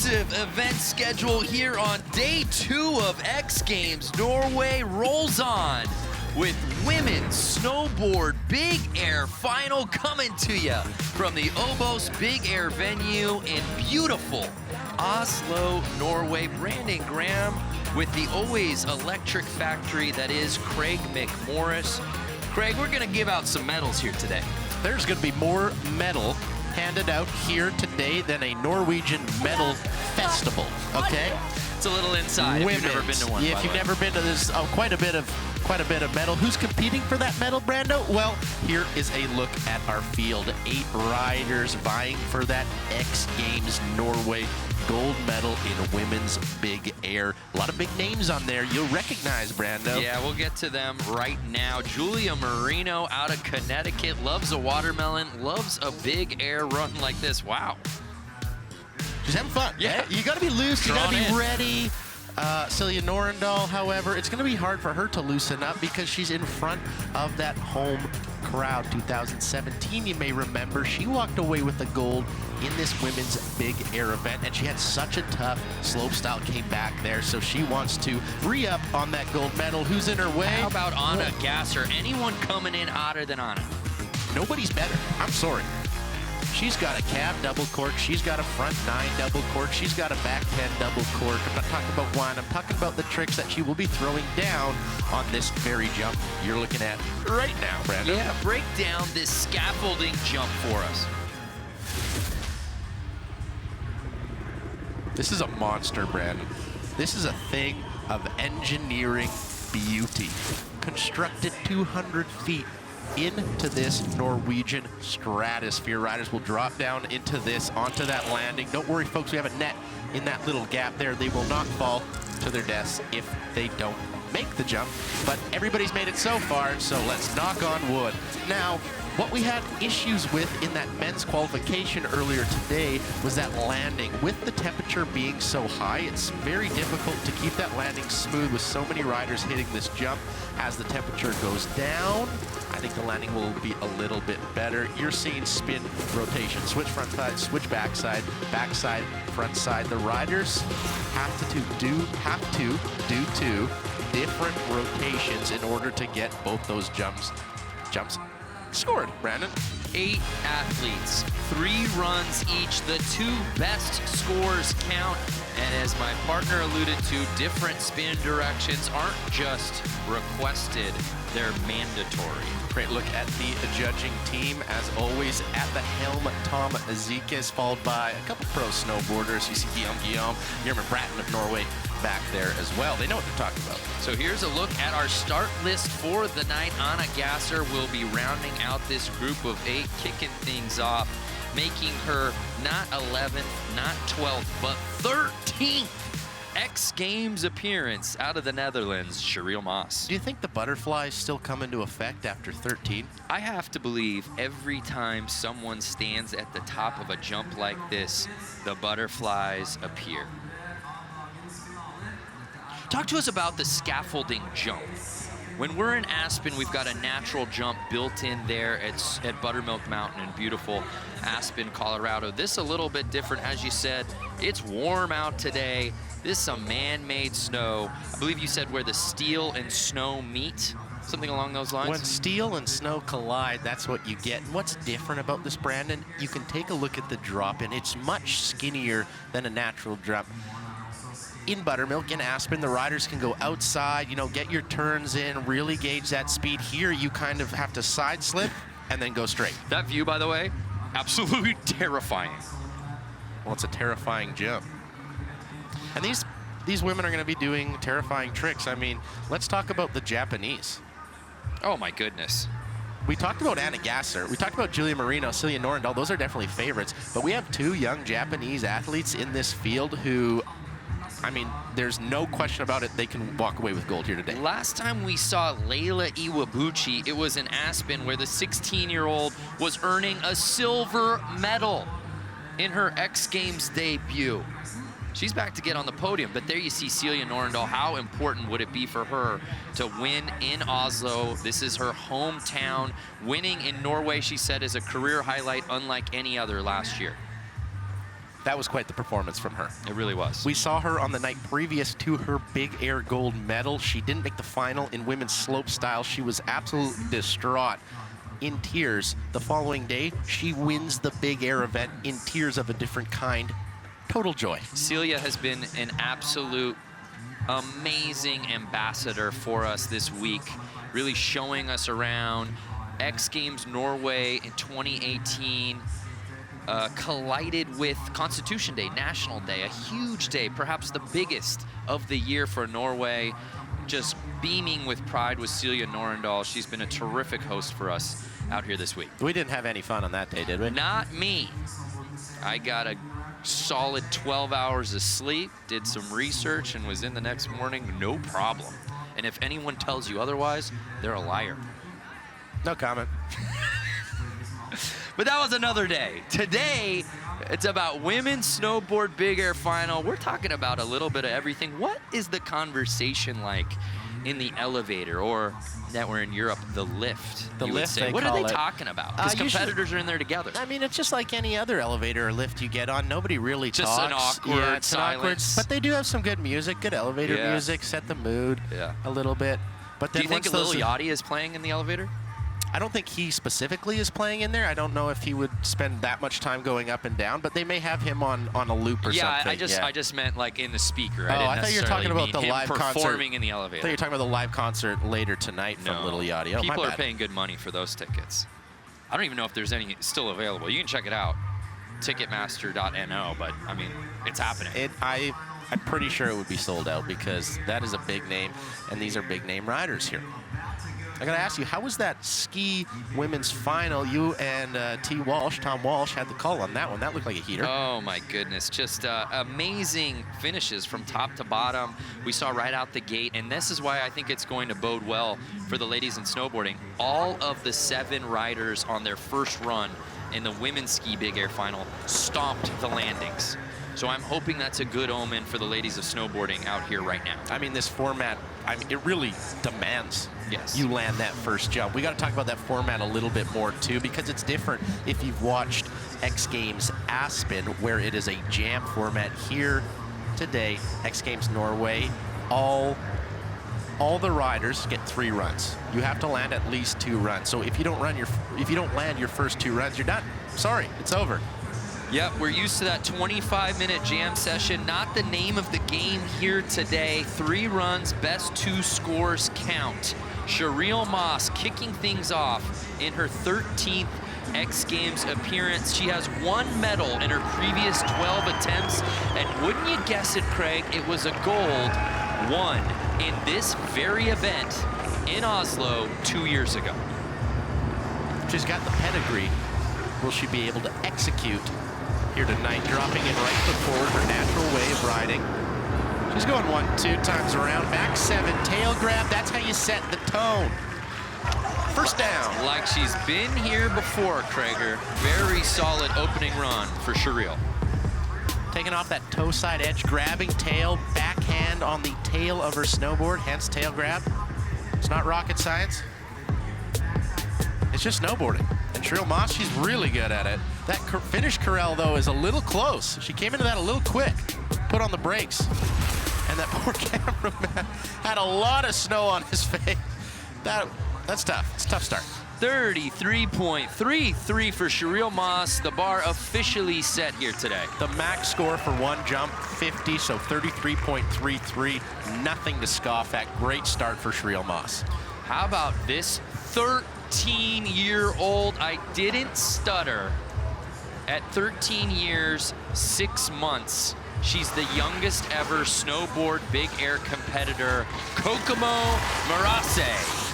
massive event schedule here on day 2 of X Games Norway rolls on with women's snowboard big air final coming to you from the Obos Big Air venue in beautiful Oslo, Norway. Brandon Graham with the always electric factory that is Craig McMorris. Craig, we're gonna give out some medals here today. There's gonna be more medal handed out here today than a Norwegian medal festival, okay? It's a little inside if you've never been to one. Yeah, if you've never been to this, quite a bit of medal. Who's competing for that medal, Brando? Well, here is a look at our field. 8 riders vying for that X Games Norway gold medal in women's big air. A lot of big names on there you'll recognize, Brando. Yeah, we'll get to them right now. Julia Moreno out of Connecticut, loves a watermelon, loves a big air run like this. Wow. She's having fun. Yeah. You got to be loose. You got to be in. ready. Celia Norendal, however, it's going to be hard for her to loosen up because she's in front of that home crowd. 2017, you may remember, she walked away with the gold in this women's big air event, and she had such a tough slopestyle, came back there, so she wants to re-up on that gold medal. Who's in her way? How about Anna Gasser? Anyone coming in hotter than Anna? Nobody's better. I'm sorry. She's got a cab double cork. She's got a front 9 double cork. She's got a back 10 double cork. I'm not talking about one. I'm talking about the tricks that she will be throwing down on this very jump you're looking at right now, Brandon. Yeah, break down this scaffolding jump for us. This is a monster, Brandon. This is a thing of engineering beauty. Constructed 200 feet into this Norwegian stratosphere. Riders will drop down into this, onto that landing. Don't worry, folks, we have a net in that little gap there. They will not fall to their deaths if they don't make the jump, but everybody's made it so far, so let's knock on wood. Now, what we had issues with in that men's qualification earlier today was that landing. With the temperature being so high, it's very difficult to keep that landing smooth with so many riders hitting this jump. As the temperature goes down, I think the landing will be a little bit better. You're seeing spin rotation, switch front side, switch backside, front side. The riders have to do 2 different rotations in order to get both those jumps scored, Brandon. 8 athletes, 3 runs each. The 2 best scores count. And as my partner alluded to, different spin directions aren't just requested, they're mandatory. Great look at the judging team. As always, at the helm, Tom Azikis, followed by a couple pro snowboarders. You see Guillaume, Yerman Bratton of Norway back there as well. They know what they're talking about. So here's a look at our start list for the night. Anna Gasser will be rounding out this group of 8, kicking things off, making her not 11th, not 12th, but 13th X Games appearance out of the Netherlands, Cheryl Moss. Do you think the butterflies still come into effect after 13? I have to believe every time someone stands at the top of a jump like this, the butterflies appear. Talk to us about the scaffolding jump. When we're in Aspen, we've got a natural jump built in there at Buttermilk Mountain in beautiful Aspen, Colorado. This a little bit different, as you said. It's warm out today. This is some man-made snow. I believe you said where the steel and snow meet, something along those lines? When steel and snow collide, that's what you get. And what's different about this, Brandon, you can take a look at the drop-in. It's much skinnier than a natural drop. In Buttermilk, in Aspen, the riders can go outside, you know, get your turns in, really gauge that speed. Here, you kind of have to side slip and then go straight. That view, by the way, absolutely terrifying. Well, it's a terrifying jump. And these women are going to be doing terrifying tricks. I mean, let's talk about the Japanese. Oh, my goodness. We talked about Anna Gasser. We talked about Julia Moreno, Celia Norendal. Those are definitely favorites. But we have 2 young Japanese athletes in this field who, I mean, there's no question about it, they can walk away with gold here today. Last time we saw Leila Iwabuchi, it was in Aspen where the 16-year-old was earning a silver medal in her X Games debut. She's back to get on the podium, but there you see Celia Norendal. How important would it be for her to win in Oslo? This is her hometown. Winning in Norway, she said, is a career highlight unlike any other last year. That was quite the performance from her. It really was. We saw her on the night previous to her big air gold medal. She didn't make the final in women's slope style. She was absolutely distraught, in tears. The following day, she wins the big air event in tears of a different kind. Total joy. Celia has been an absolute amazing ambassador for us this week, really showing us around. X Games Norway in 2018 collided with Constitution Day, National Day, a huge day, perhaps the biggest of the year for Norway. Just beaming with pride with Celia Norendal. She's been a terrific host for us out here this week. We didn't have any fun on that day, did we? Not me. I got a solid 12 hours of sleep, did some research, and was in the next morning, no problem. And if anyone tells you otherwise, they're a liar. No comment. But that was another day. Today, it's about women's snowboard big air final. We're talking about a little bit of everything. What is the conversation like in the elevator, or that we're in Europe, the lift? The lift, they What are call they it. talking about? Because competitors are in there together. I mean, it's just like any other elevator or lift you get on. Nobody really Just talks. an awkward yeah, it's silence. An awkward, but they do have some good music, good elevator Yeah. music, set the mood Yeah. a little bit. But then Do you think once Lil those- Yachty is playing in the elevator? I don't think he specifically is playing in there. I don't know if he would spend that much time going up and down, but they may have him on a loop or something. I just meant like in the speaker. Oh, I didn't I thought you were necessarily talking about mean the him live concert. performing in the I elevator. thought you were talking about the live concert later tonight from Little Yachty. Oh, People my are bad. paying good money for those tickets. I don't even know if there's any still available. You can check it out, ticketmaster.no, but I mean, it's happening. I'm pretty sure it would be sold out because that is a big name, and these are big name riders here. I gotta ask you, how was that ski women's final? You and Tom Walsh had the call on that one. That looked like a heater. Oh my goodness, just amazing finishes from top to bottom. We saw right out the gate, and this is why I think it's going to bode well for the ladies in snowboarding. All of the 7 riders on their first run in the women's ski big air final stomped the landings. So I'm hoping that's a good omen for the ladies of snowboarding out here right now. I mean, this format, it really demands Yes. you land that first jump. We got to talk about that format a little bit more, too, because it's different if you've watched X Games Aspen, where it is a jam format. Here today, X Games Norway, all the riders get 3 runs. You have to land at least 2 runs. So if you don't land your first 2 runs, you're done. Sorry, it's over. Yep, we're used to that 25-minute jam session. Not the name of the game here today. 3 runs, best 2 scores count. Cheryl Moss kicking things off in her 13th X Games appearance. She has 1 medal in her previous 12 attempts. And wouldn't you guess it, Craig, it was a gold won in this very event in Oslo 2 years ago. She's got the pedigree. Will she be able to execute here tonight, dropping in right foot forward, her natural way of riding. She's going 1-2 times around, back 7, tail grab. That's how you set the tone. First down. Like she's been here before, Krager. Very solid opening run for Cheryl. Taking off that toe side edge, grabbing tail, backhand on the tail of her snowboard, hence tail grab. It's not rocket science. It's just snowboarding. And Cheryl Moss, she's really good at it. That finish corral, though, is a little close. She came into that a little quick. Put on the brakes. And that poor cameraman had a lot of snow on his face. That's tough. It's a tough start. 33.33 for Cheryl Moss. The bar officially set here today. The max score for 1 jump, 50, so 33.33. Nothing to scoff at. Great start for Cheryl Moss. How about this 13-year-old? I didn't stutter. At 13 years, 6 months, she's the youngest ever snowboard big air competitor, Kokomo Marase.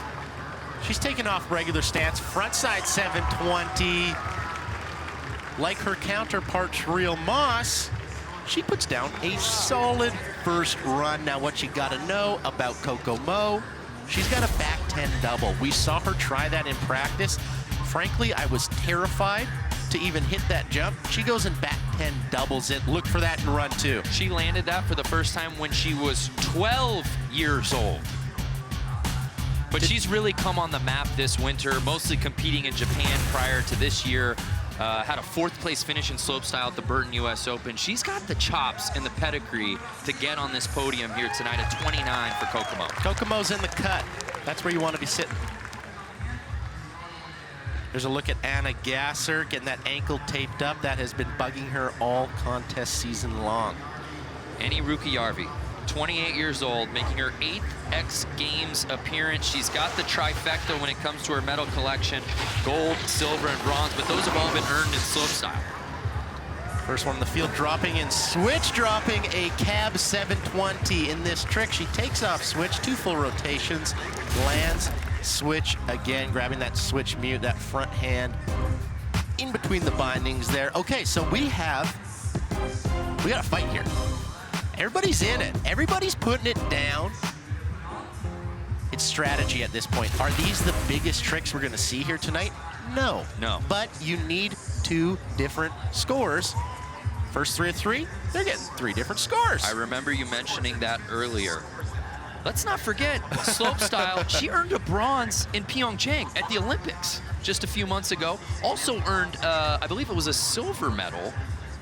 She's taking off regular stance, frontside 720. Like her counterpart, Cheryl Moss, she puts down a solid first run. Now, what you got to know about Kokomo, she's got a back 10 double. We saw her try that in practice. Frankly, I was terrified to even hit that jump. She goes and back 10 doubles it. Look for that in run 2. She landed that for the first time when she was 12 years old. But she's really come on the map this winter, mostly competing in Japan prior to this year. Had a 4th place finish in slopestyle at the Burton US Open. She's got the chops and the pedigree to get on this podium here tonight at 29 for Kokomo. Kokomo's in the cut. That's where you want to be sitting. There's a look at Anna Gasser getting that ankle taped up. That has been bugging her all contest season long. Annie Ruukijärvi, 28 years old, making her 8th X Games appearance. She's got the trifecta when it comes to her medal collection, gold, silver, and bronze, but those have all been earned in slopestyle. First one in the field, dropping in switch, dropping a cab 720 in this trick. She takes off switch, 2 full rotations, lands, switch again, grabbing that switch mute, that front hand in between the bindings there. Okay, so we got a fight here. Everybody's in it. Everybody's putting it down. It's strategy at this point. Are these the biggest tricks we're going to see here tonight? No. No. But you need 2 different scores. First 3 of 3, they're getting 3 different scores. I remember you mentioning that earlier. Let's not forget, slopestyle, she earned a bronze in Pyeongchang at the Olympics just a few months ago. Also earned, I believe it was a silver medal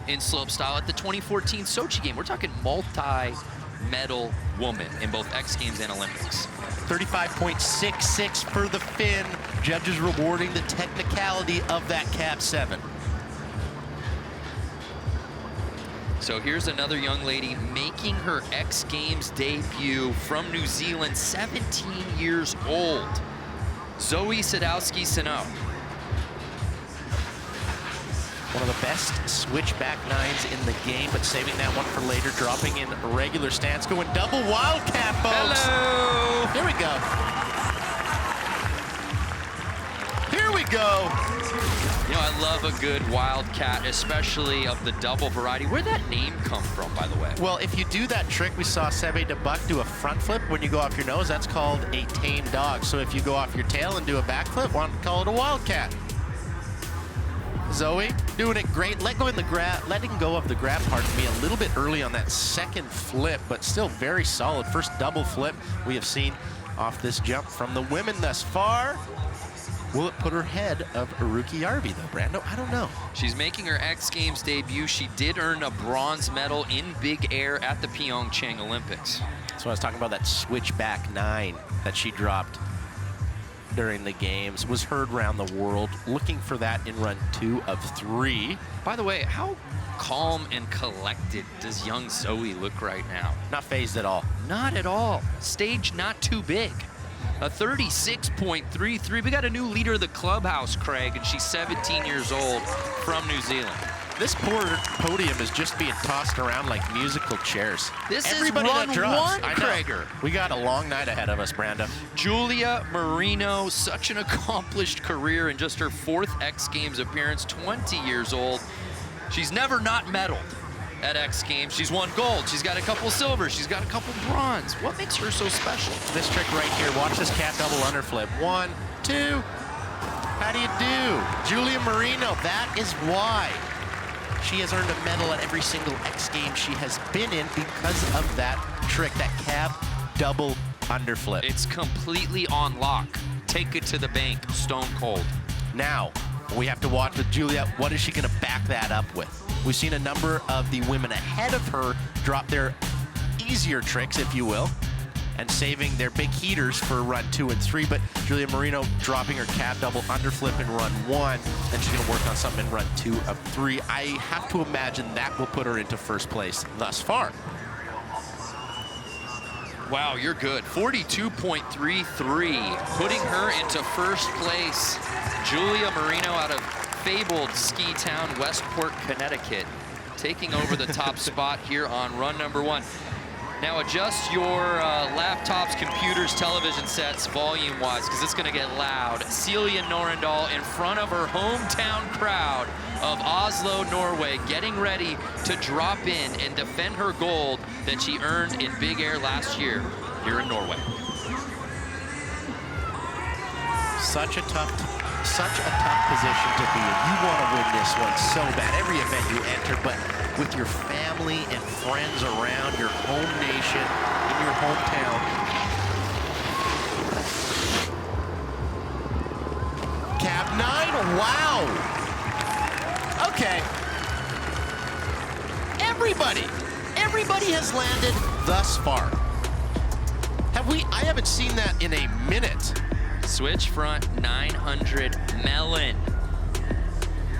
in slopestyle at the 2014 Sochi game. We're talking multi-medal woman in both X Games and Olympics. 35.66 for the Finn. Judges rewarding the technicality of that cab 7. So here's another young lady making her X Games debut from New Zealand, 17 years old. Zoe Sadowski. One of the best switchback 9s in the game, but saving that one for later, dropping in a regular stance, going double wildcat, folks. Hello. Here we go. Here we go. You know, I love a good wildcat, especially of the double variety. Where'd that name come from, by the way? Well, if you do that trick, we saw Seve de Buck do a front flip when you go off your nose. That's called a tame dog. So if you go off your tail and do a back flip, why don't call it a wildcat? Zoe doing it great. Letting go of the grab part to be a little bit early on that second flip, but still very solid. First double flip we have seen off this jump from the women thus far. Will it put her ahead of Ruukijärvi, though, Brando? I don't know. She's making her X Games debut. She did earn a bronze medal in big air at the Pyeongchang Olympics. So I was talking about that switchback 9 that she dropped during the games. Was heard around the world, looking for that in run 2 of 3. By the way, how calm and collected does young Zoe look right now? Not phased at all. Not at all. Stage not too big. A 36.33. We got a new leader of the clubhouse, Craig, and she's 17 years old from New Zealand. This poor podium is just being tossed around like musical chairs. This Everybody is run that drops. 1, I know. Craiger. We got a long night ahead of us, Brando. Julia Moreno, such an accomplished career in just her 4th X Games appearance, 20 years old. She's never not medaled at X Games. She's won gold. She's got a couple silver. She's got a couple bronze. What makes her so special? This trick right here, watch this cat double underflip. 1, 2. How do you do? Julia Moreno, that is why she has earned a medal at every single X Games she has been in, because of that trick, that cab double underflip. It's completely on lock. Take it to the bank, stone cold. Now, we have to watch with Julia, what is she gonna back that up with? We've seen a number of the women ahead of her drop their easier tricks, if you will, and saving their big heaters for run 2 and 3, but Julia Moreno dropping her cab double underflip in run 1, then she's gonna work on something in run 2 of 3. I have to imagine that will put her into first place thus far. Wow, you're good. 42.33, putting her into first place. Julia Moreno out of fabled ski town, Westport, Connecticut, taking over the top spot here on run number 1. Now adjust your laptops, computers, television sets volume-wise, because it's gonna get loud. Celia Norendal in front of her hometown crowd of Oslo, Norway, getting ready to drop in and defend her gold that she earned in big air last year here in Norway. Such a tough position to be in. You want to win this one so bad. Every event you enter, but with your family and friends around, your home nation, in your hometown. Cab 9, wow! Okay. Everybody has landed thus far. I haven't seen that in a minute. Switch front 900 melon.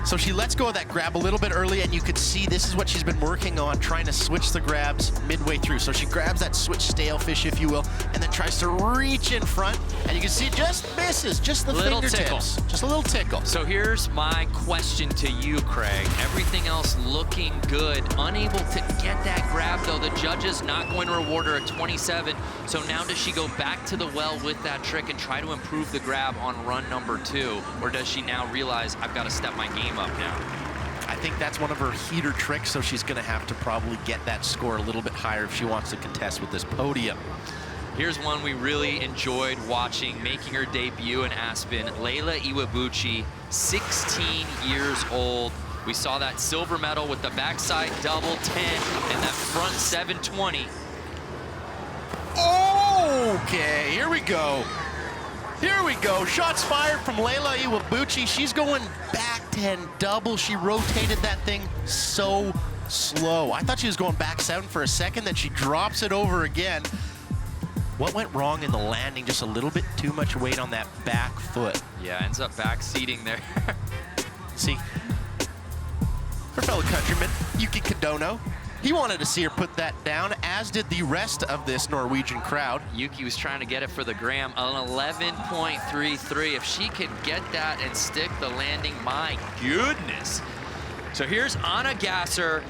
So she lets go of that grab a little bit early, and you could see this is what she's been working on, trying to switch the grabs midway through. So she grabs that switch stalefish, if you will, and then tries to reach in front, and you can see it just misses, just the Little fingertips. tickle. Just a little tickle. So here's my question to you, Craig. Everything else looking good. Unable to get that grab, though. The judges not going to reward her at 27. So now does she go back to the well with that trick and try to improve the grab on run number 2? Or does she now realize, I've got to step my game up now? I think that's one of her heater tricks, so she's going to have to probably get that score a little bit higher if she wants to contest with this podium. Here's one we really enjoyed watching, making her debut in Aspen. Layla Iwabuchi, 16 years old. We saw that silver medal with the backside double 10 and that front 720. Okay, here we go. Here we go. Shots fired from Layla Iwabuchi. She's going back 10 double. She rotated that thing so slow. I thought she was going back 7 for a second, then she drops it over again. What went wrong in the landing? Just a little bit too much weight on that back foot. Yeah, ends up back seating there. See, her fellow countryman, Yuki Kadono, he wanted to see her put that down, as did the rest of this Norwegian crowd. Yuki was trying to get it for the gram, an 11.33. If she could get that and stick the landing, my goodness. So here's Anna Gasser.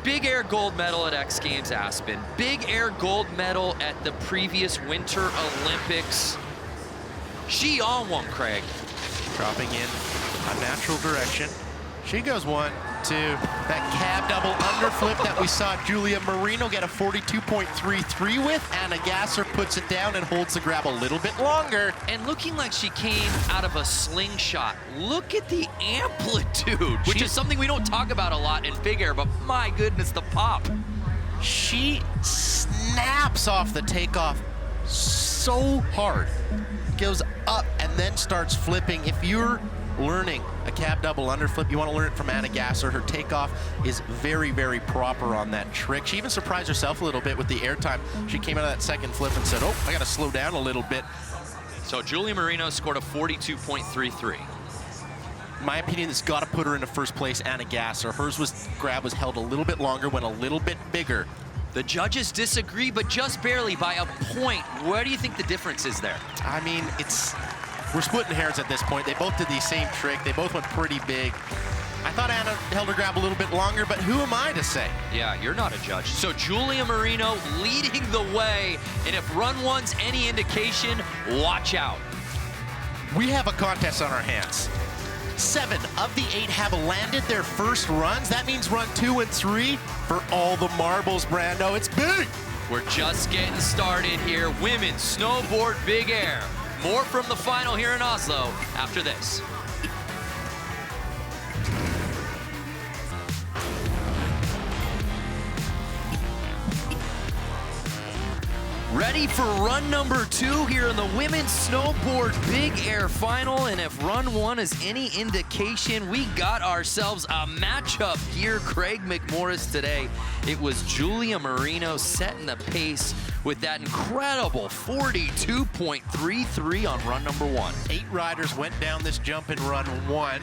Big air gold medal at X Games Aspen. Big air gold medal at the previous Winter Olympics. She on one, Craig. Dropping in a natural direction. She goes 1, 2. That cab double underflip that we saw Julia Moreno get a 42.33 with. Anna Gasser puts it down and holds the grab a little bit longer. And looking like she came out of a slingshot. Look at the amplitude, which is something we don't talk about a lot in big air, but my goodness, the pop. She snaps off the takeoff so hard. Goes up and then starts flipping. If you're learning a cab double underflip, you want to learn it from Anna Gasser. Her takeoff is very, very proper on that trick. She even surprised herself a little bit with the airtime. She came out of that second flip and said, oh, I got to slow down a little bit. So Julia Moreno scored a 42.33. In my opinion, it's got to put her into first place, Anna Gasser. Hers grab was held a little bit longer, went a little bit bigger. The judges disagree, but just barely by a point. Where do you think the difference is there? I mean, we're splitting hairs at this point. They both did the same trick. They both went pretty big. I thought Anna held her grab a little bit longer, but who am I to say? Yeah, you're not a judge. So Julia Moreno leading the way, and if run one's any indication, watch out. We have a contest on our hands. 7 of the 8 have landed their first runs. That means run 2 and 3 for all the marbles, Brando. It's big. We're just getting started here. Women's snowboard big air. More from the final here in Oslo after this. Ready for run number 2 here in the women's snowboard big air final. And if run 1 is any indication, we got ourselves a matchup here. Craig McMorris today. It was Julia Moreno setting the pace with that incredible 42.33 on run number 1. 8 riders went down this jump in run 1.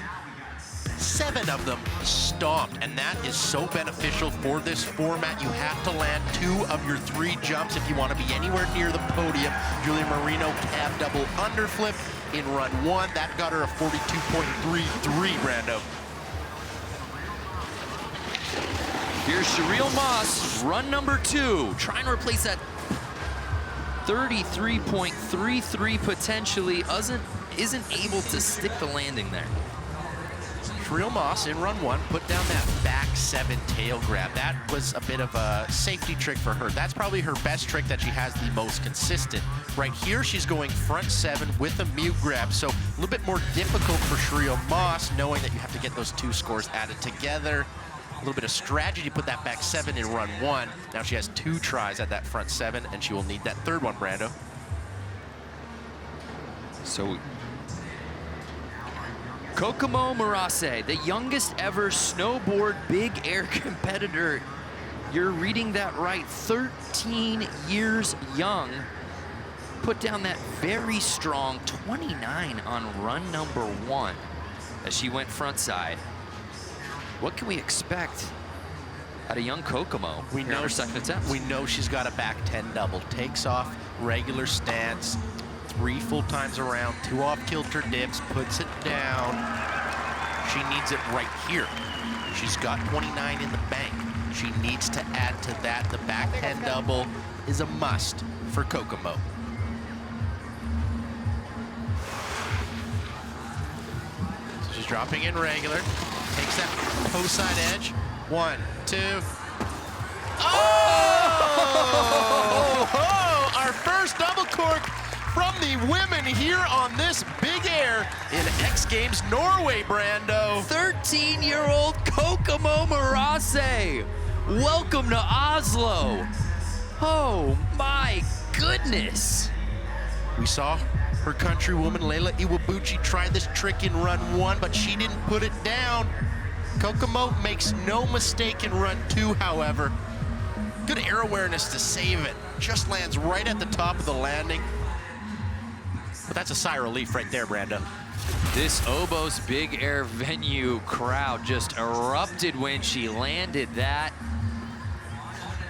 7 of them stomped, and that is so beneficial for this format. You have to land 2 of your 3 jumps if you want to be anywhere near the podium. Julia Moreno cab double underflip in run 1. That got her a 42.33, Brando. Here's Cheryl Moss, run number 2, trying to replace that 33.33 potentially, isn't able to stick the landing there. Cheryl Moss in run 1 put down that back 7 tail grab. That was a bit of a safety trick for her. That's probably her best trick that she has the most consistent. Right here, she's going front 7 with a mute grab. So a little bit more difficult for Cheryl Moss, knowing that you have to get those 2 scores added together. A little bit of strategy to put that back 7 in run 1. Now she has 2 tries at that front 7, and she will need that 3rd one, Brando. So Kokomo Murase, the youngest ever snowboard big air competitor. You're reading that right, 13 years young. Put down that very strong 29 on run number 1 as she went front side. What can we expect out of young Kokomo We in know her second attempt? We know she's got a back 10 double. Takes off regular stance, 3 full times around, 2 off kilter dips, puts it down. She needs it right here. She's got 29 in the bank. She needs to add to that. The back 10 double is a must for Kokomo. So she's dropping in regular. Takes that post side edge. 1, 2. Oh! Our first double cork from the women here on this big air in X Games Norway, Brando. 13-year-old Kokomo Murase. Welcome to Oslo. Oh my goodness. We saw her countrywoman Leila Iwabuchi try this trick in run 1, but she didn't put it down. Kokomo makes no mistake in run 2, however. Good air awareness to save it. Just lands right at the top of the landing. But that's a sigh of relief right there, Brando. This Obo's big air venue crowd just erupted when she landed that.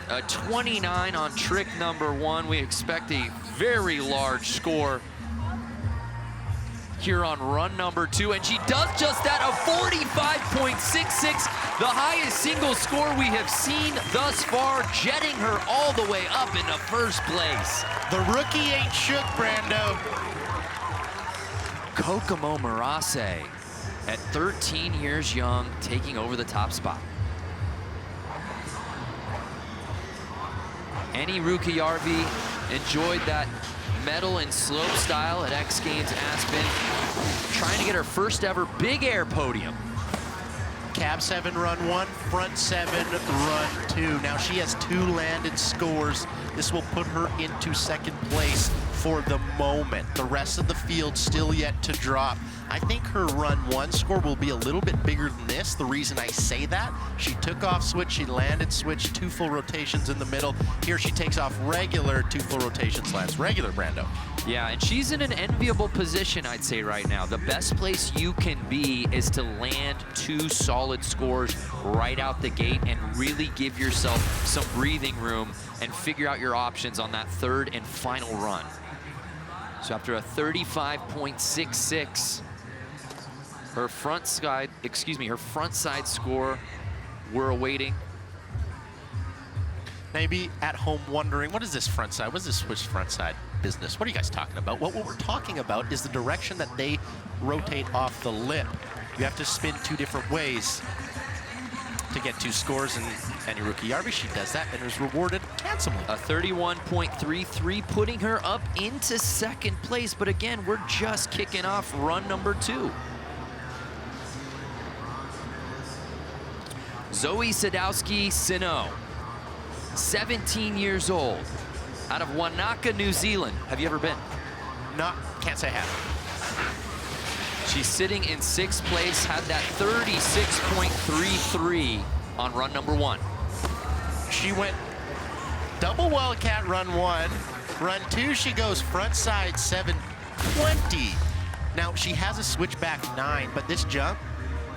A 29 on trick number 1. We expect a very large score here on run number 2, and she does just that, a 45.66, the highest single score we have seen thus far, jetting her all the way up into first place. The rookie ain't shook, Brando. Kokomo Murase, at 13 years young, taking over the top spot. Annie Rukijärvi enjoyed that medal in slope style at X Games Aspen, trying to get her first ever big air podium. Cab 7 run 1, front 7 run 2. Now she has 2 landed scores. This will put her into second place for the moment. The rest of the field still yet to drop. I think her run 1 score will be a little bit bigger than this. The reason I say that, she took off switch, she landed switch, 2 full rotations in the middle. Here she takes off regular, 2 full rotations, lands regular, Brando. Yeah, and she's in an enviable position, I'd say, right now. The best place you can be is to land 2 solid scores right out the gate and really give yourself some breathing room and figure out your options on that third and final run. So after a 35.66, her front side score we're awaiting. Maybe at home wondering, what is this front side? What is this switch front side business? What are you guys talking about? What we're talking about is the direction that they rotate off the lip. You have to spin 2 different ways to get 2 scores, and Annie Rukijärvi, she does that and is rewarded handsomely. A 31.33, putting her up into second place. But again, we're just kicking off run number 2. Zoe Sadowski Sino, 17 years old, out of Wanaka, New Zealand. Have you ever been? No, can't say I have. She's sitting in 6th place, had that 36.33 on run number 1. She went double wildcat run 1. Run 2, she goes front side 720. Now, she has a switchback 9, but this jump,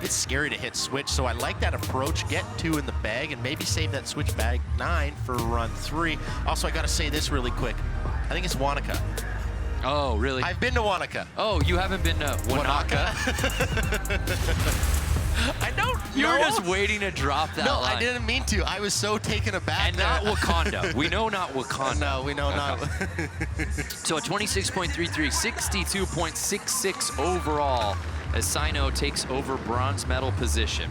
it's scary to hit switch, so I like that approach. Get 2 in the bag and maybe save that switchback 9 for run 3. Also, I gotta say this really quick. I think it's Wanaka. Oh, really? I've been to Wanaka. Oh, you haven't been to Wanaka? I don't You know. were just waiting to drop that No, line. I didn't mean to. I was so taken aback. And not Wakanda. We know not Wakanda. No, we know not. So a 26.33, 62.66 overall as Sino takes over bronze medal position.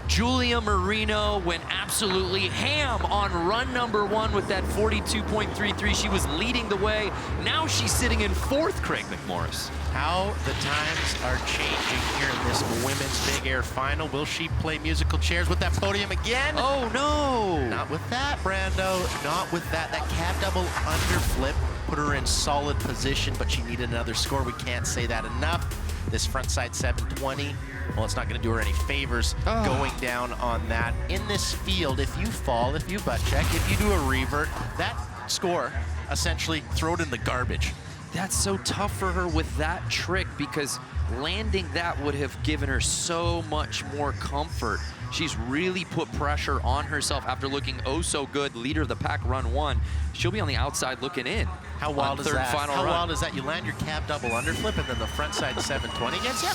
Julia Moreno went absolutely ham on run number 1 with that 42.33. She was leading the way. Now she's sitting in 4th, Craig McMorris. How the times are changing here in this women's big air final. Will she play musical chairs with that podium again? Oh, no. Not with that, Brando. Not with that. That cab double under flip put her in solid position, but she needed another score. We can't say that enough. This frontside 720, well, it's not going to do her any favors going down on that. In this field, if you fall, if you butt check, if you do a revert, that score, essentially, throw it in the garbage. That's so tough for her with that trick because landing that would have given her so much more comfort. She's really put pressure on herself after looking oh so good, leader of the pack, run 1. She'll be on the outside looking in. How wild is that? How wild is that? You land your cab double underflip and then the frontside 720 gets you?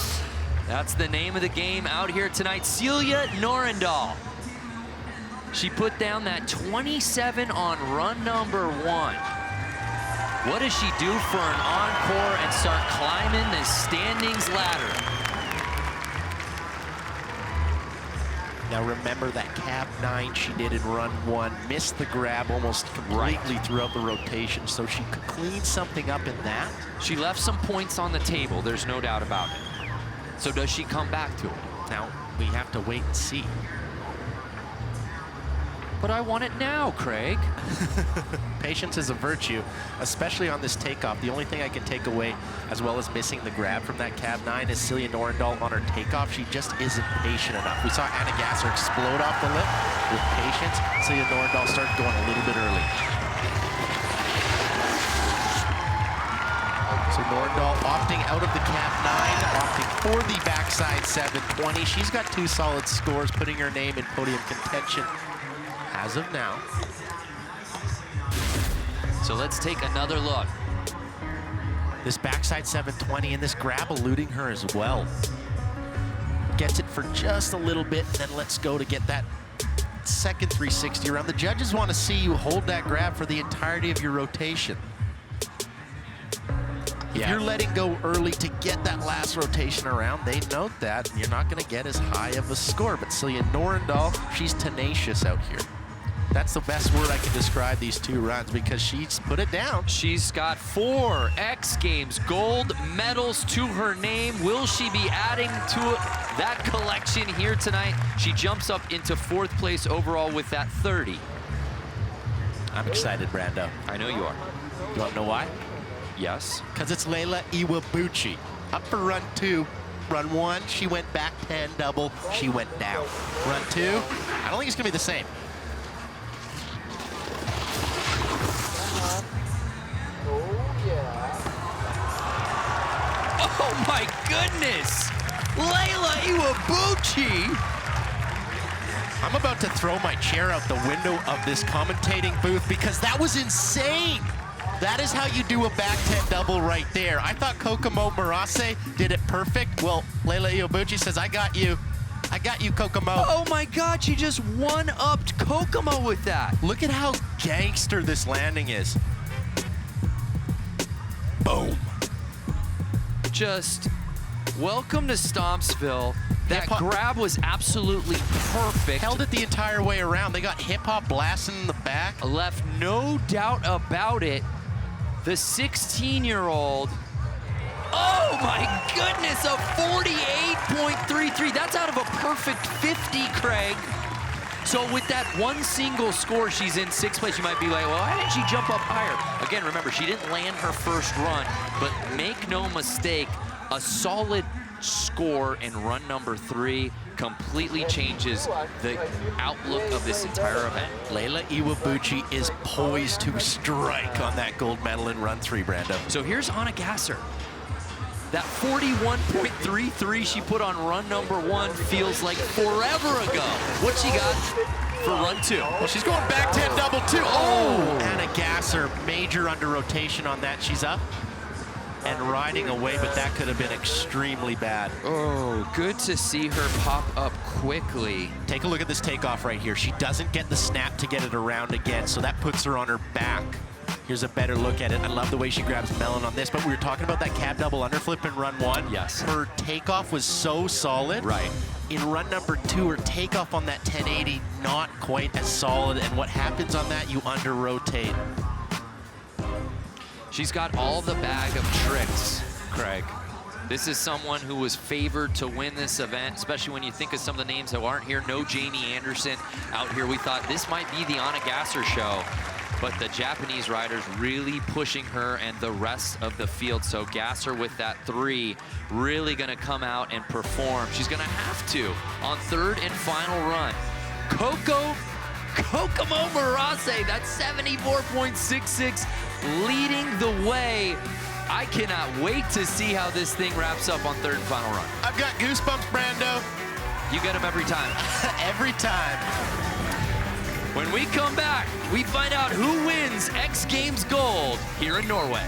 That's the name of the game out here tonight. Celia Norendal. She put down that 27 on run number 1. What does she do for an encore and start climbing the standings ladder? Now remember that cab 9 she did in run 1, missed the grab almost completely throughout the rotation, so she could clean something up in that. She left some points on the table, there's no doubt about it. So does she come back to it? Now, we have to wait and see. But I want it now, Craig. Patience is a virtue, especially on this takeoff. The only thing I can take away, as well as missing the grab from that cab 9, is Celia Norendal on her takeoff. She just isn't patient enough. We saw Anna Gasser explode off the lip with patience. Celia Norendal started going a little bit early. So Norendal opting out of the cab 9, opting for the backside 720. She's got 2 solid scores, putting her name in podium contention as of now. So let's take another look. This backside 720 and this grab eluding her as well. Gets it for just a little bit, and then let's go to get that second 360 around. The judges want to see you hold that grab for the entirety of your rotation. If you're letting go early to get that last rotation around, they note that you're not going to get as high of a score. But Celia Norendal, she's tenacious out here. That's the best word I can describe these 2 runs because she's put it down. She's got 4 X Games gold medals to her name. Will she be adding to that collection here tonight? She jumps up into 4th place overall with that 30. I'm excited, Brando. I know you are. You want to know why? Yes. Because it's Leila Iwabuchi. Up for run 2. Run 1, she went back 10 double. She went down. Run 2, I don't think it's going to be the same. Oh my goodness! Leila Iwabuchi! I'm about to throw my chair out the window of this commentating booth because that was insane! That is how you do a back 10 double right there. I thought Kokomo Marase did it perfect. Well, Leila Iwabuchi says, I got you. I got you, Kokomo. Oh my God, she just one-upped Kokomo with that. Look at how gangster this landing is. Boom. Just welcome to Stompsville. That grab was absolutely perfect. Held it the entire way around. They got hip-hop blasting in the back. Left no doubt about it. The 16-year-old, oh my goodness, a 48.33. That's out of a perfect 50, Craig. So with that one single score, she's in 6th place. You might be like, well, why didn't she jump up higher? Again, remember, she didn't land her first run, but make no mistake, a solid score in run number 3 completely changes the outlook of this entire event. Leila Iwabuchi is poised to strike on that gold medal in run 3, Brando. So here's Anna Gasser. That 41.33 she put on run number 1 feels like forever ago. What she got for run 2? Well, she's going back 10 double 2. Oh! Anna Gasser, major under rotation on that. She's up and riding away, but that could have been extremely bad. Oh, good to see her pop up quickly. Take a look at this takeoff right here. She doesn't get the snap to get it around again, so that puts her on her back. Here's a better look at it. I love the way she grabs melon on this, but we were talking about that cab double underflip in run 1. Yes. Her takeoff was so solid. Right. In run number 2, her takeoff on that 1080, not quite as solid, and what happens on that, you under-rotate. She's got all the bag of tricks, Craig. This is someone who was favored to win this event, especially when you think of some of the names that aren't here. No Jamie Anderson out here. We thought this might be the Anna Gasser show. but the Japanese riders really pushing her and the rest of the field. So Gasser with that 3, really gonna come out and perform. She's gonna have to on third and final run. Kokomo Marase, that's 74.66, leading the way. I cannot wait to see how this thing wraps up on third and final run. I've got goosebumps, Brando. You get them every time. Every time. When we come back, we find out who wins X Games Gold here in Norway.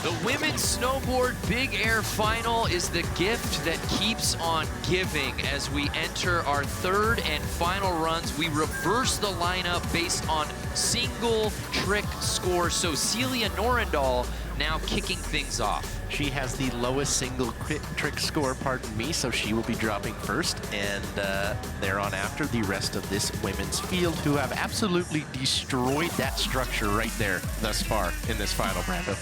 The women's snowboard big air final is the gift that keeps on giving. As we enter our third and final runs, we reverse the lineup based on single trick score. So Celia Norendal now kicking things off. She has the lowest single trick score, pardon me, so she will be dropping first, and they're on after the rest of this women's field, who have absolutely destroyed that structure right there thus far in this final, Brando.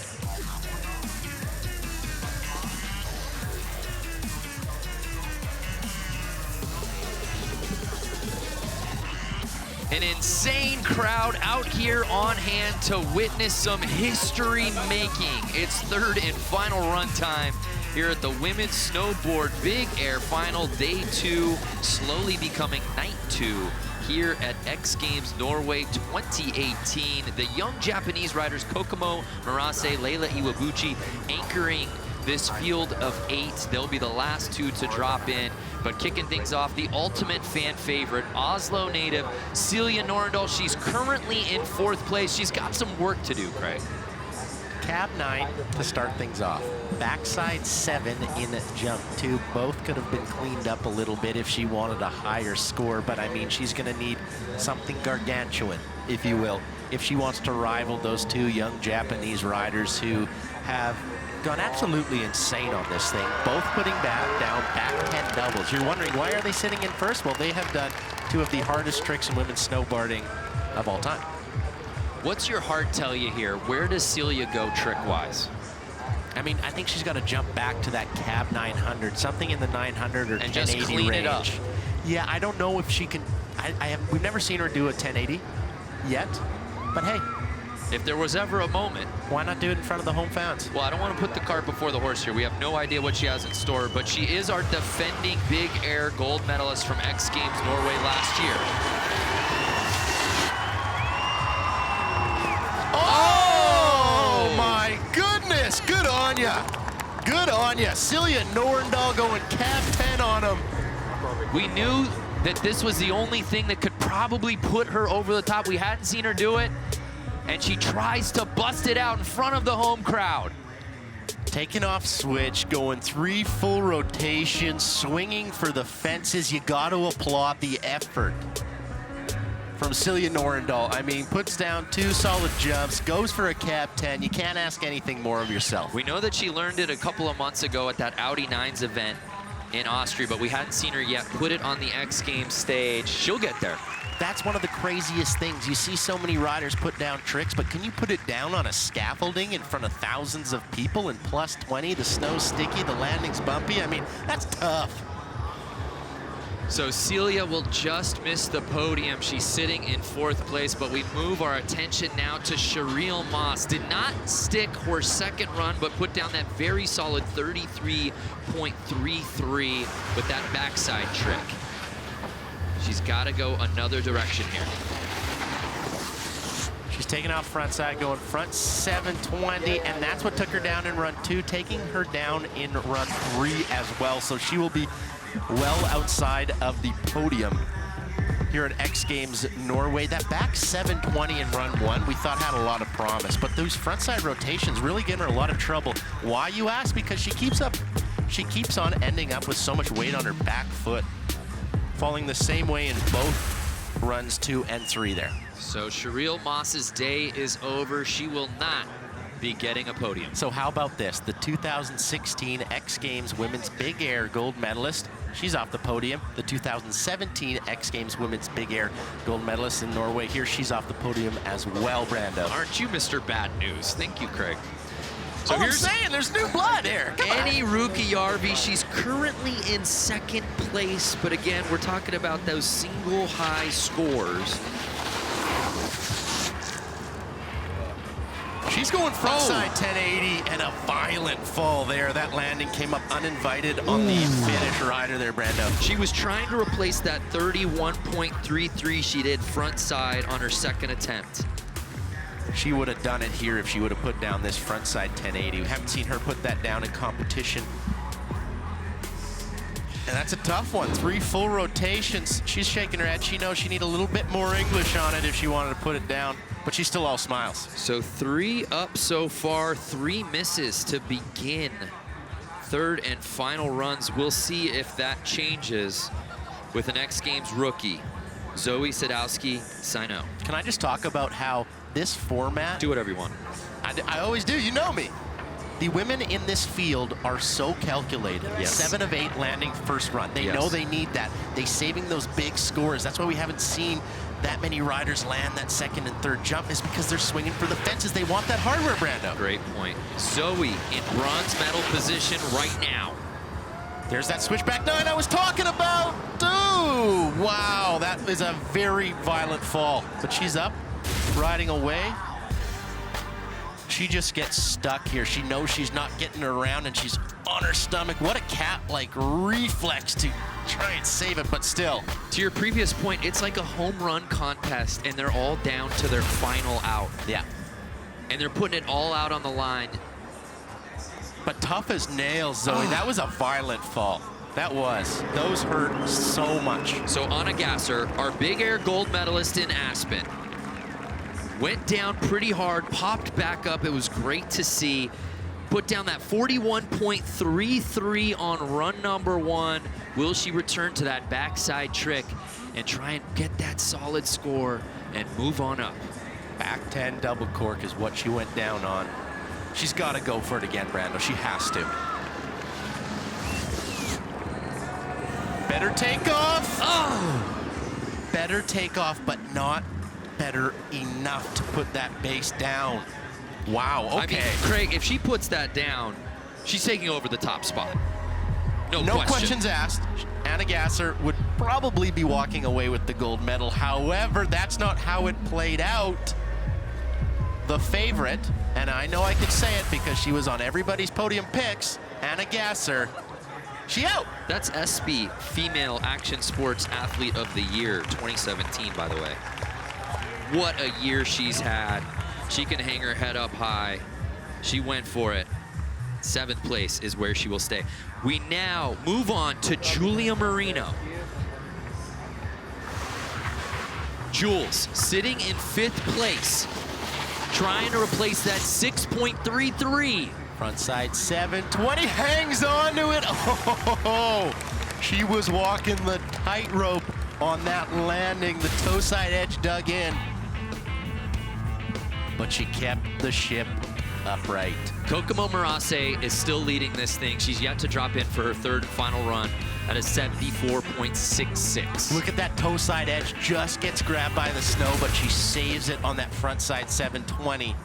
An insane crowd out here on hand to witness some history making. It's third and final run time here at the women's snowboard big air final, day 2, slowly becoming night 2 here at X Games Norway 2018. The young Japanese riders Kokomo Marase, Leila Iwabuchi anchoring this field of 8. They'll be the last 2 to drop in. But kicking things off, the ultimate fan favorite, Oslo native Celia Norendal. She's currently in 4th place. She's got some work to do, Craig. Cab 9 to start things off. Backside 7 in jump 2. Both could have been cleaned up a little bit if she wanted a higher score, but I mean, she's gonna need something gargantuan, if you will, if she wants to rival those 2 young Japanese riders who have gone absolutely insane on this thing, both putting down back 10 doubles. You're wondering, why are they sitting in first? Well, they have done 2 of the hardest tricks in women's snowboarding of all time. What's your heart tell you here? Where does Celia go trick-wise? I mean, I think she's got to jump back to that cab 900, something in the 900 or and 1080 just clean range. It up. Yeah, I don't know if she can. We've never seen her do a 1080 yet, but hey, if there was ever a moment, why not do it in front of the home fans? Well, I don't want to put the cart before the horse here. We have no idea what she has in store, but she is our defending big air gold medalist from X Games Norway last year. Oh my goodness! Good on ya! Good on ya! Celia Norendal going cab 10 on him. We knew that this was the only thing that could probably put her over the top. We hadn't seen her do it. And she tries to bust it out in front of the home crowd. Taking off switch, going 3 full rotations, swinging for the fences. You got to applaud the effort from Celia Norendal. I mean, puts down 2 solid jumps, goes for a cab 10. You can't ask anything more of yourself. We know that she learned it a couple of months ago at that Audi 9s event in Austria, but we hadn't seen her yet put it on the X Games stage. She'll get there. That's one of the craziest things. You see so many riders put down tricks, but can you put it down on a scaffolding in front of thousands of people in plus 20? The snow's sticky, the landing's bumpy. I mean, that's tough. So Celia will just miss the podium. She's sitting in 4th place, but we move our attention now to Cheryl Moss. Did not stick her second run, but put down that very solid 33.33 with that backside trick. She's got to go another direction here. She's taking off front side, going front 720, and that's what took her down in run 2, taking her down in run 3 as well. So she will be well outside of the podium here at X Games Norway. That back 720 in run 1 we thought had a lot of promise, but those front side rotations really giving her a lot of trouble. Why, you ask? Because she keeps on ending up with so much weight on her back foot, falling the same way in both runs 2 and 3 there. So Cheryl Moss's day is over. She will not be getting a podium. So how about this? The 2016 X Games Women's Big Air gold medalist, she's off the podium. The 2017 X Games Women's Big Air gold medalist in Norway, here she's off the podium as well, Brando. Aren't you Mr. Bad News? Thank you, Craig. So I'm here's saying, there's new blood here. Any rookie RV. She's currently in second place, but again, we're talking about those single high scores. She's going frontside 1080 and a violent fall there. That landing came up uninvited on the finish rider there, Brando. She was trying to replace that 31.33 she did front side on her second attempt. She would have done it here if she would have put down this frontside 1080. We haven't seen her put that down in competition. And that's a tough one. 3 full rotations. She's shaking her head. She knows she need a little bit more English on it if she wanted to put it down, but she's still all smiles. So 3 up so far, 3 misses to begin third and final runs. We'll see if that changes with an X Games rookie. Zoe Sadowski, sign out. Can I just talk about how this format... Do whatever you want. I always do, you know me. The women in this field are so calculated. Yes. 7 of 8 landing first run. They know they need that. They saving those big scores. That's why we haven't seen that many riders land that second and third jump, is because they're swinging for the fences. They want that hardware, Brando. Great point. Zoe in bronze medal position right now. There's that switchback 9 I was talking about. Ooh, wow, that is a very violent fall. But she's up, riding away. She just gets stuck here. She knows she's not getting around and she's on her stomach. What a cat-like reflex to try and save it, but still. To your previous point, it's like a home run contest and they're all down to their final out. Yeah. And they're putting it all out on the line. But tough as nails, Zoe. That was a violent fall. That was. Those hurt so much. So Anna Gasser, our big air gold medalist in Aspen, went down pretty hard, popped back up. It was great to see. Put down that 41.33 on run number 1. Will she return to that backside trick and try and get that solid score and move on up? Back 10 double cork is what she went down on. She's got to go for it again, Brando. She has to. Better takeoff. Oh! Better takeoff, but not better enough to put that base down. Wow, okay. I mean, Craig, if she puts that down, she's taking over the top spot. No questions asked. Anna Gasser would probably be walking away with the gold medal. However, that's not how it played out. The favorite, and I know I could say it because she was on everybody's podium picks, Anna Gasser, she out. That's SB, Female Action Sports Athlete of the Year, 2017, by the way. What a year she's had. She can hang her head up high. She went for it. 7th place is where she will stay. We now move on to Julia Moreno. Jules sitting in 5th place, trying to replace that 6.33. Frontside 720, hangs on to it. Oh, she was walking the tightrope on that landing. The toe side edge dug in, but she kept the ship upright. Kokomo Marase is still leading this thing. She's yet to drop in for her 3rd and final run at a 74.66. Look at that toe side edge, just gets grabbed by the snow, but she saves it on that front side 720.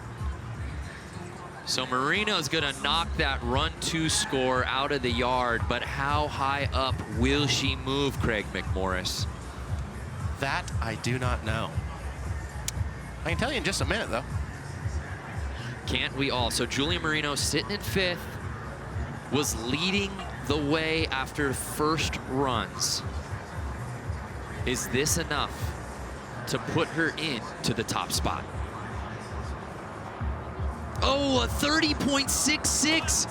So Moreno's gonna knock that run 2 score out of the yard, but how high up will she move, Craig McMorris? That I do not know. I can tell you in just a minute, though. Can't we all? So Julia Moreno sitting in 5th, was leading the way after first runs. Is this enough to put her in to the top spot? Oh, a 30.66,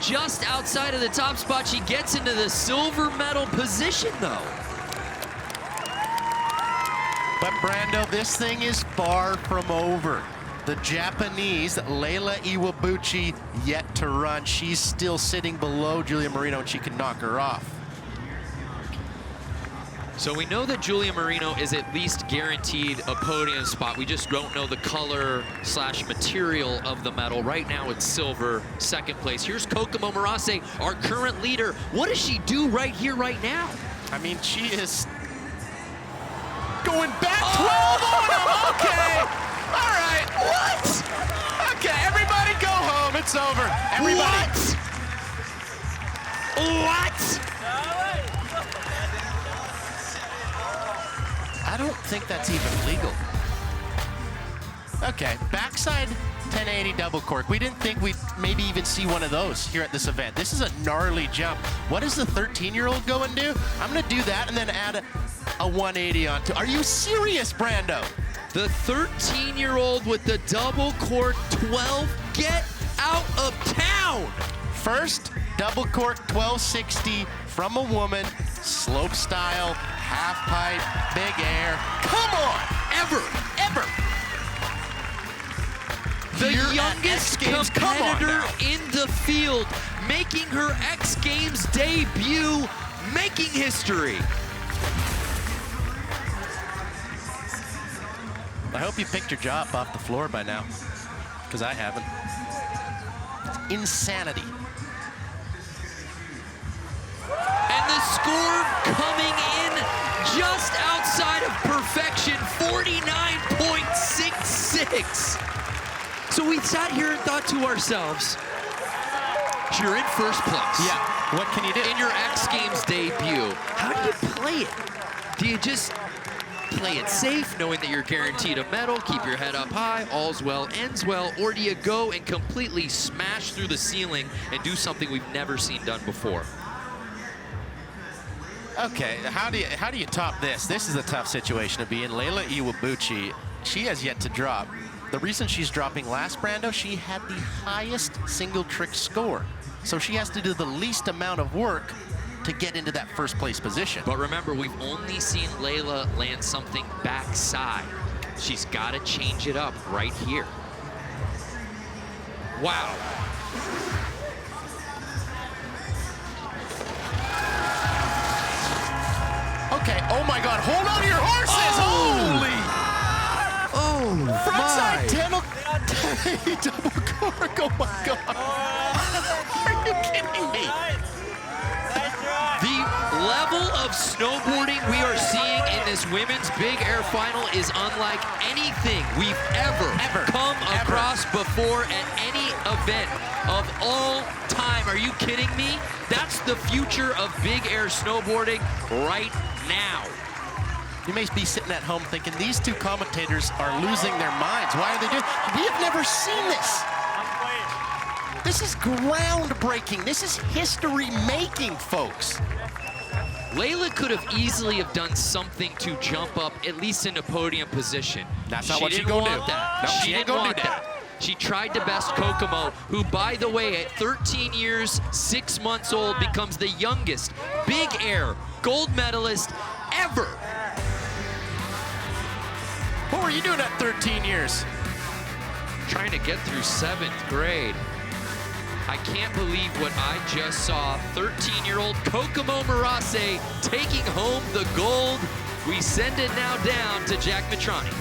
just outside of the top spot. She gets into the silver medal position, though. But Brando, this thing is far from over. The Japanese, Leila Iwabuchi, yet to run. She's still sitting below Julia Moreno, and she can knock her off. So we know that Julia Moreno is at least guaranteed a podium spot. We just don't know the color / material of the medal. Right now it's silver, 2nd place. Here's Kokomo Marase, our current leader. What does she do right here, right now? I mean, she is going back 12 on him. Okay. All right. What? Okay, everybody go home. movement's over. Everybody. What? I don't think that's even legal. Okay, backside 1080 double cork. We didn't think we'd maybe even see one of those here at this event. This is a gnarly jump. What does the 13-year-old go and do? I'm gonna do that and then add a 180 onto. Are you serious, Brando? The 13-year-old with the double cork 12. Get out of town! First double cork 1260 from a woman, slope style, half pipe, big air. Come on! Ever! The Here at youngest X Games, come on competitor now. in the field, making her X Games debut, making history. I hope you picked your jaw up off the floor by now, because I haven't. Insanity. And the score coming in just outside of perfection, 49.66. So we sat here and thought to ourselves, you're in first place. Yeah, what can you do? In your X Games debut, how do you play it? Do you just play it safe, knowing that you're guaranteed a medal, keep your head up high, all's well, ends well, or do you go and completely smash through the ceiling and do something we've never seen done before? Okay, how do you top this? This is a tough situation to be in. Leila Iwabuchi, she has yet to drop. The reason she's dropping last, Brando, she had the highest single trick score. So she has to do the least amount of work to get into that first place position. But remember, we've only seen Leila land something backside. She's got to change it up right here. Wow. Okay, oh my God, hold on to your horses! Holy! Oh, Frontside 10 double cork, oh my God. Are you kidding me? The level of snowboarding we are seeing in this women's big air final is unlike anything we've ever come across before at any event of all time. Are you kidding me? That's the future of big air snowboarding right now. You may be sitting at home thinking these two commentators are losing their minds. Why are they doing? We have never seen this. This is groundbreaking. This is history-making, folks. Leila could have easily have done something to jump up, at least in a podium position. That's not what she didn't gonna want do. that. No, she didn't want that. She tried to best Kokomo, who, by the way, at 13 years, 6 months old, becomes the youngest big air gold medalist ever. What were you doing at 13 years? Trying to get through 7th grade. I can't believe what I just saw. 13-year-old Kokomo Marase taking home the gold. We send it now down to Jack Mitrani.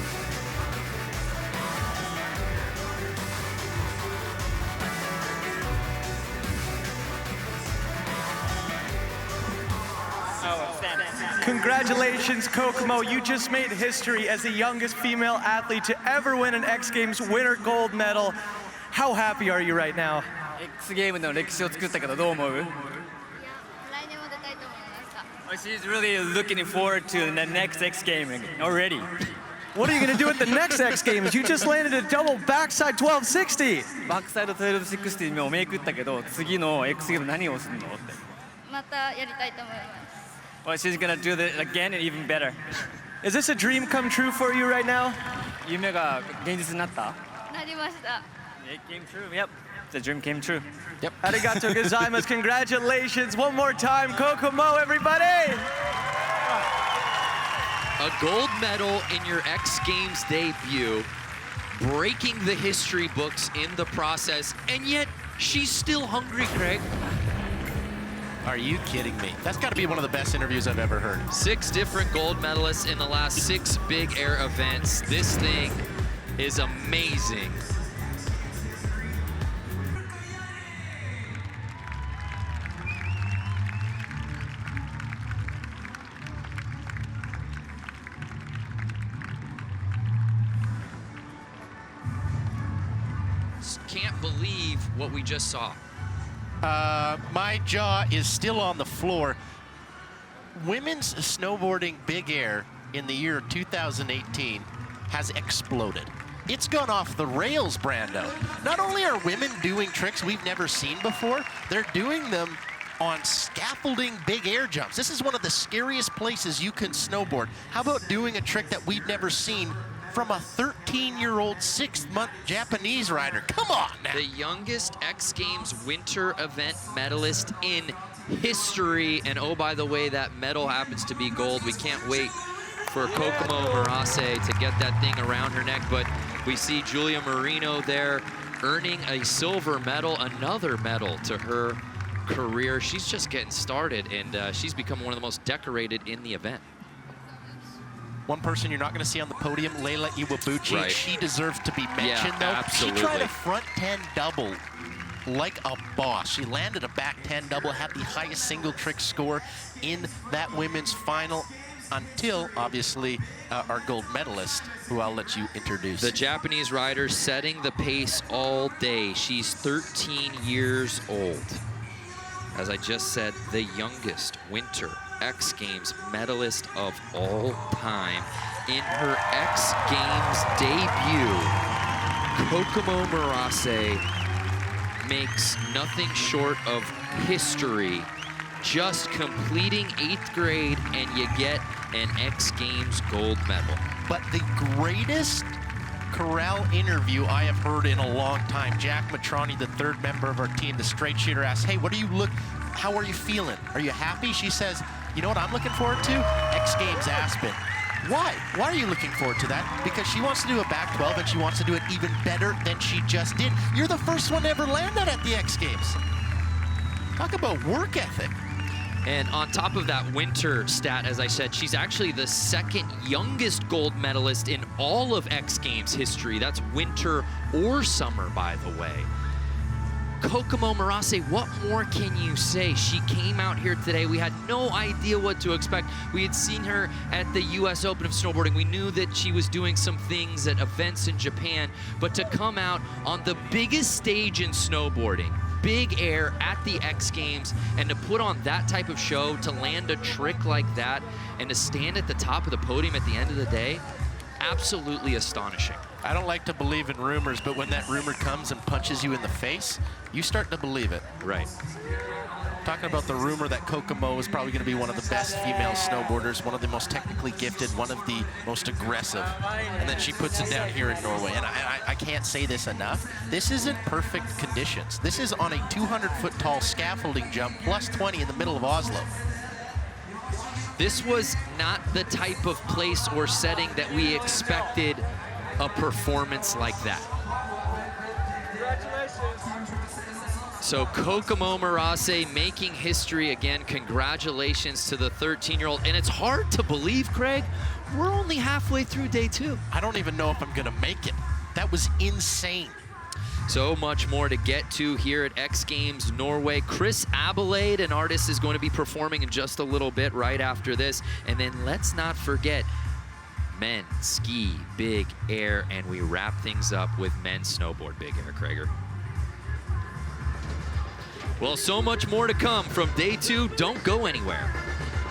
Congratulations, Kokomo. You just made history as the youngest female athlete to ever win an X Games winter gold medal. How happy are you right now? X ゲームの歴史を作ったけどどう思う？ 来年も出たいと思いました。 She's really looking forward to the next X Game already. What are you going to do at the next X Games? You just landed a double backside 1260. バックサイド1260もうメイクったけど次の X ゲーム何をするのって。またやりたいと思います。 Well, she's gonna do that again and even better. Is this a dream come true for you right now? 夢が現実になった？ なりました。 It came true. Yep. The dream came true. Yep. Arigato gozaimasu. Congratulations. One more time, Kokomo, everybody. A gold medal in your X Games debut, breaking the history books in the process, and yet she's still hungry, Craig. Are you kidding me? That's got to be one of the best interviews I've ever heard. 6 different gold medalists in the last 6 big air events. This thing is amazing. Can't believe what we just saw. My jaw is still on the floor. Women's snowboarding big air in the year 2018 has exploded. It's gone off the rails, Brando. Not only are women doing tricks we've never seen before, they're doing them on scaffolding big air jumps. This is one of the scariest places you can snowboard. How about doing a trick that we've never seen from a 13-year-old 6th-month Japanese rider? Come on now. The youngest X Games winter event medalist in history. And oh, by the way, that medal happens to be gold. We can't wait for Kokomo Murase to get that thing around her neck. But we see Julia Moreno there earning a silver medal, another medal to her career. She's just getting started, and she's become one of the most decorated in the event. One person you're not going to see on the podium, Leila Iwabuchi. Right. She deserves to be mentioned, though. Absolutely. She tried a front 10 double like a boss. She landed a back 10 double, had the highest single trick score in that women's final until, obviously, our gold medalist, who I'll let you introduce. The Japanese rider setting the pace all day. She's 13 years old. As I just said, the youngest winter X Games medalist of all time. In her X Games debut, Kokomo Murase makes nothing short of history, just completing 8th grade, and you get an X Games gold medal. But the greatest corral interview I have heard in a long time. Jack Matroni, the 3rd member of our team, the straight shooter, asks, hey, how are you feeling? Are you happy? She says, you know what I'm looking forward to? X Games Aspen. Why? Why are you looking forward to that? Because she wants to do a back 12 and she wants to do it even better than she just did. You're the first one to ever land that at the X Games. Talk about work ethic. And on top of that winter stat, as I said, she's actually the 2nd youngest gold medalist in all of X Games history. That's winter or summer, by the way. Kokomo Murase, what more can you say? She came out here today. We had no idea what to expect. We had seen her at the US Open of Snowboarding. We knew that she was doing some things at events in Japan, but to come out on the biggest stage in snowboarding, big air at the X Games, and to put on that type of show, to land a trick like that, and to stand at the top of the podium at the end of the day, absolutely astonishing. I don't like to believe in rumors, but when that rumor comes and punches you in the face, you start to believe it. Right. Talking about the rumor that Kokomo is probably going to be one of the best female snowboarders, one of the most technically gifted, one of the most aggressive. And then she puts it down here in Norway. And I can't say this enough. This isn't perfect conditions. This is on a 200-foot tall scaffolding jump, plus 20 in the middle of Oslo. This was not the type of place or setting that we expected a performance like that. So Kokomo Murase making history again. Congratulations to the 13-year-old. And it's hard to believe, Craig, we're only halfway through day 2. I don't even know if I'm gonna make it. That was insane. So much more to get to here at X Games Norway. Chris Abelade, an artist, is going to be performing in just a little bit right after this. And then let's not forget men's ski big air, and we wrap things up with men's snowboard big air, Krager. Well, so much more to come from day 2. Don't go anywhere.